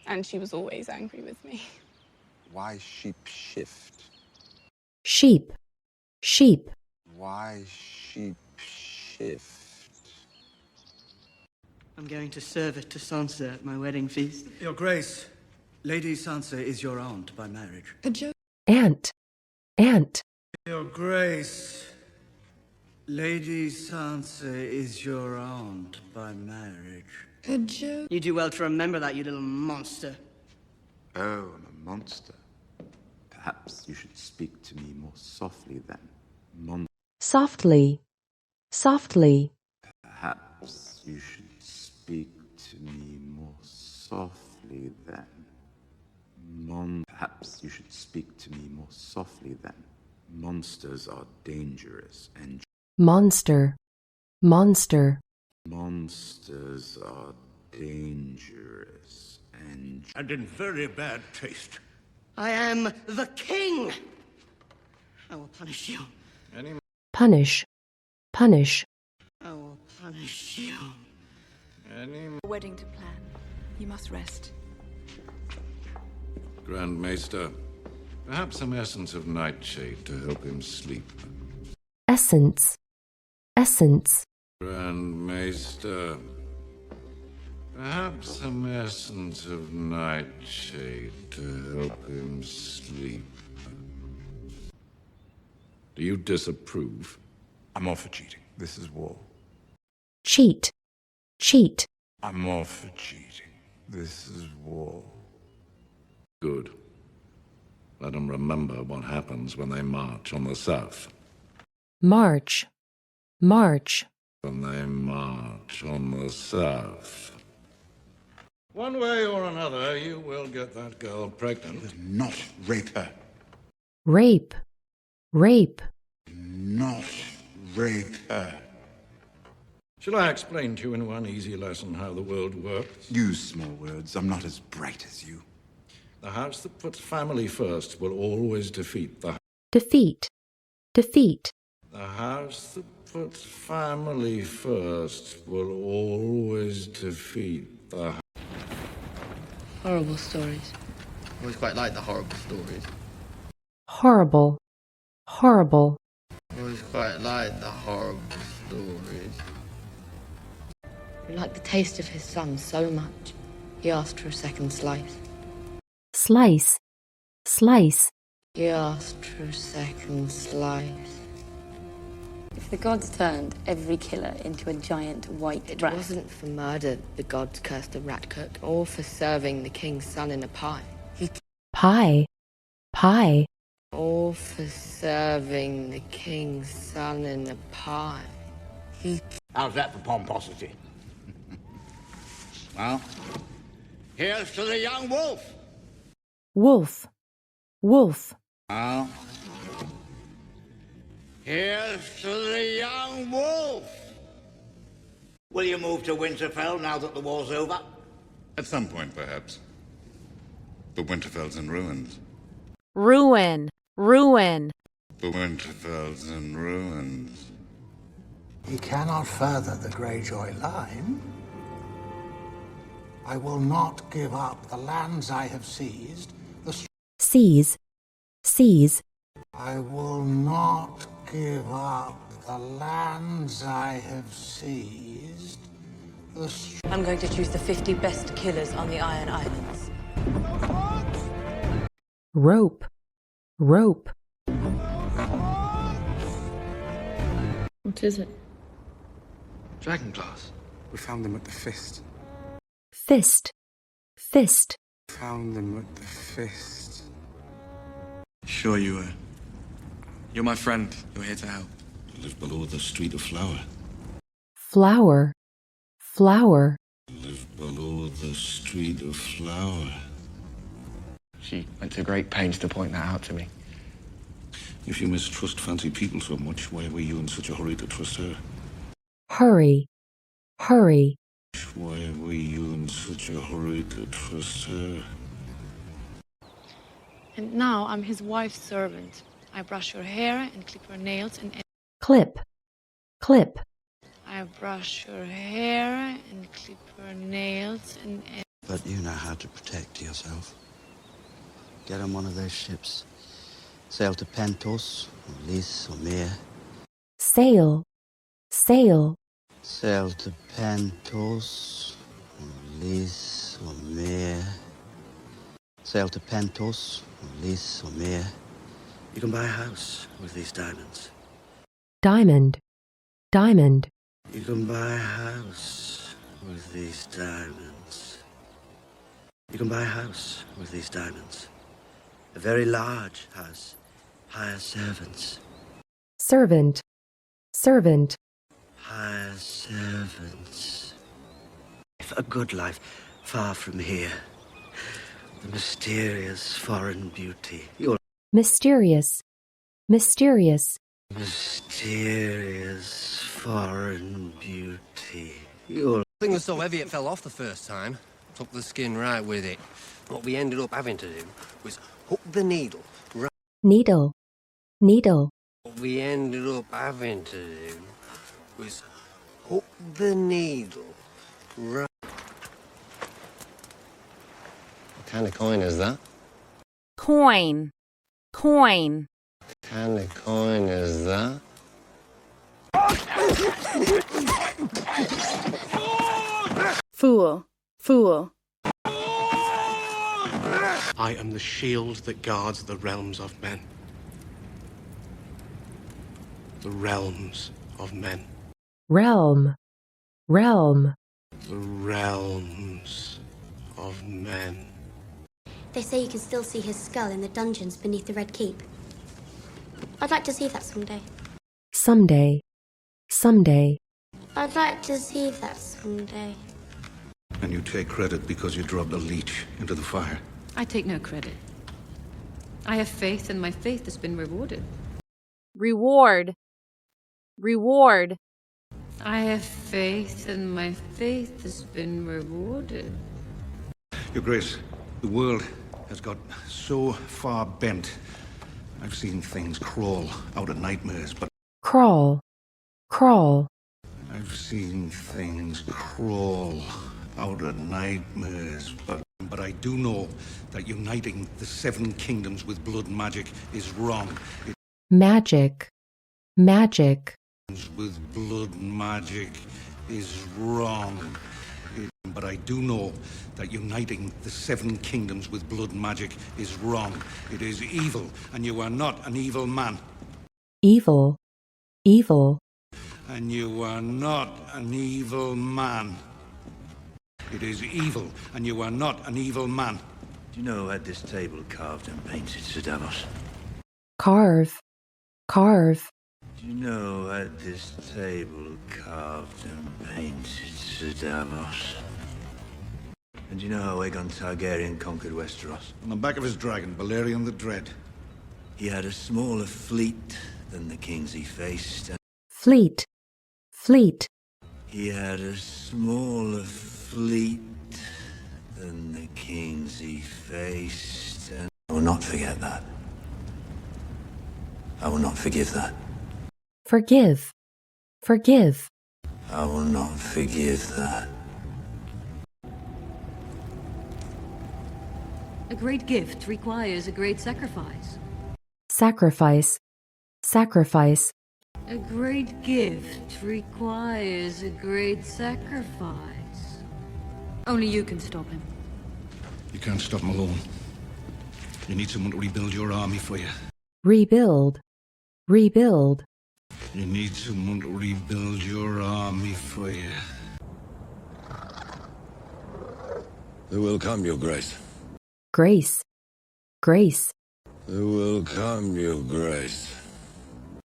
and she was always angry with me. Why sheep shift? Sheep, sheep. Why sheep shift? I'm going to serve it to Sansa at my wedding feast. Your Grace, Lady Sansa is your aunt by marriage. A joke. Aunt, aunt. Your Grace, Lady Sansa is your aunt by marriage. A joke. You do well to remember that, you little monster. Oh, I'm a monster. Perhaps you should speak to me more softly then. Softly, softly. Perhaps you should speak to me more softly then. Perhaps you should speak to me more softly then. Monsters are dangerous and... Monster, monster. Monsters are dangerous and in very bad taste. I am the king! I will punish you. Punish, punish. I will punish you. A wedding to plan. You must rest. Grand Maester, perhaps some essence of nightshade to help him sleep. Essence, essence. Grand Maester, perhaps some essence of nightshade to help him sleep. Do you disapprove? I'm all for cheating. This is war. Cheat, cheat. I'm all for cheating. This is war. Good. Let them remember what happens when they march on the south. March, march. When they march on the south. One way or another, you will get that girl pregnant. Not rape her. Rape, rape. Not rape her. Shall I explain to you in one easy lesson how the world works? Use small words. I'm not as bright as you. The house that puts family first will always defeat the... Defeat, defeat. The house that puts family first will always defeat the... Horrible stories. I always quite like the horrible stories. Horrible, horrible. I always quite like the horrible stories. He liked the taste of his son so much, he asked for a second slice. Slice, slice. He asked for a second slice. If the gods turned every killer into a giant white rat... It wasn't for murder the gods cursed the rat cook, or for serving the king's son in a pie. Pie, pie. Or for serving the king's son in a pie. How's that for pomposity? Well, here's to the young wolf. Wolf, wolf. Well, here's to the young wolf. Will you move to Winterfell now that the war's over? At some point, perhaps. But Winterfell's in ruins. Ruin, ruin. But Winterfell's in ruins. He cannot further the Greyjoy line. I will not give up the lands I have seized. Seize, seize. I will not give up the lands I have seized. I'm going to choose the 50 best killers on the Iron Islands. Rope, rope. What is it? Dragonglass. We found them at the Fist. Fist, fist. Found them at the Fist. Sure you were. You're my friend. You're here to help. You live below the Street of Flower. Flower, flower. You live below the Street of Flower. She went to great pains to point that out to me. If you mistrust fancy people so much, why were you in such a hurry to trust her? Hurry, hurry. Why were you in such a hurry to trust her? And now I'm his wife's servant. I brush her hair and clip her nails and... Clip, clip. I brush her hair and clip her nails and... But you know how to protect yourself. Get on one of those ships. Sail to Pentos, or Lys, or Mir. Sail, sail. Sail to Pentos, or Lys, or Mir. Sail to Pentos, or Lys, or Mir. You can buy a house with these diamonds. Diamond, diamond. You can buy a house with these diamonds. You can buy a house with these diamonds. A very large house. Hire servants. Servant, servant. Hire servants. A good life, far from here. The mysterious foreign beauty. You're Mysterious, mysterious. mysterious foreign beauty. You're The thing was so heavy it fell off the first time. Took the skin right with it. What we ended up having to do was hook the needle right. Needle, needle. What we ended up having to do was hook the needle right. What kind of coin is that? Coin, coin. What kind of coin is that? Fool, fool. I am the shield that guards the realms of men. The realms of men. Realm, realm. The realms of men. They say you can still see his skull in the dungeons beneath the Red Keep. I'd like to see that someday. Someday, someday. I'd like to see that someday. And you take credit because you dropped a leech into the fire. I take no credit. I have faith, and my faith has been rewarded. Reward, reward. I have faith, and my faith has been rewarded. Your Grace, the world has got so far bent. I've seen things crawl out of nightmares, but Crawl, crawl. I've seen things crawl out of nightmares, but I do know that uniting the 7 kingdoms with blood magic is wrong. Magic, magic. With blood magic is wrong. But I do know that uniting the 7 kingdoms with blood magic is wrong. It is evil, and you are not an evil man. Evil, evil. And you are not an evil man. It is evil, and you are not an evil man. Do you know who had this table carved and painted, Sir Davos? Carve, carve. Do you know who had this table carved and painted, Sir Davos? And do you know how Aegon Targaryen conquered Westeros? On the back of his dragon, Balerion the Dread. He had a smaller fleet than the kings he faced. Fleet, fleet. He had a smaller fleet than the kings he faced. And I will not forget that. I will not forgive that. Forgive, forgive. I will not forgive that. A great gift requires a great sacrifice. Sacrifice, sacrifice. A great gift requires a great sacrifice. Only you can stop him. You can't stop him alone. You need someone to rebuild your army for you. Rebuild, rebuild. You need someone to rebuild your army for you. There will come, Your Grace. Grace, grace. There will come, Your Grace.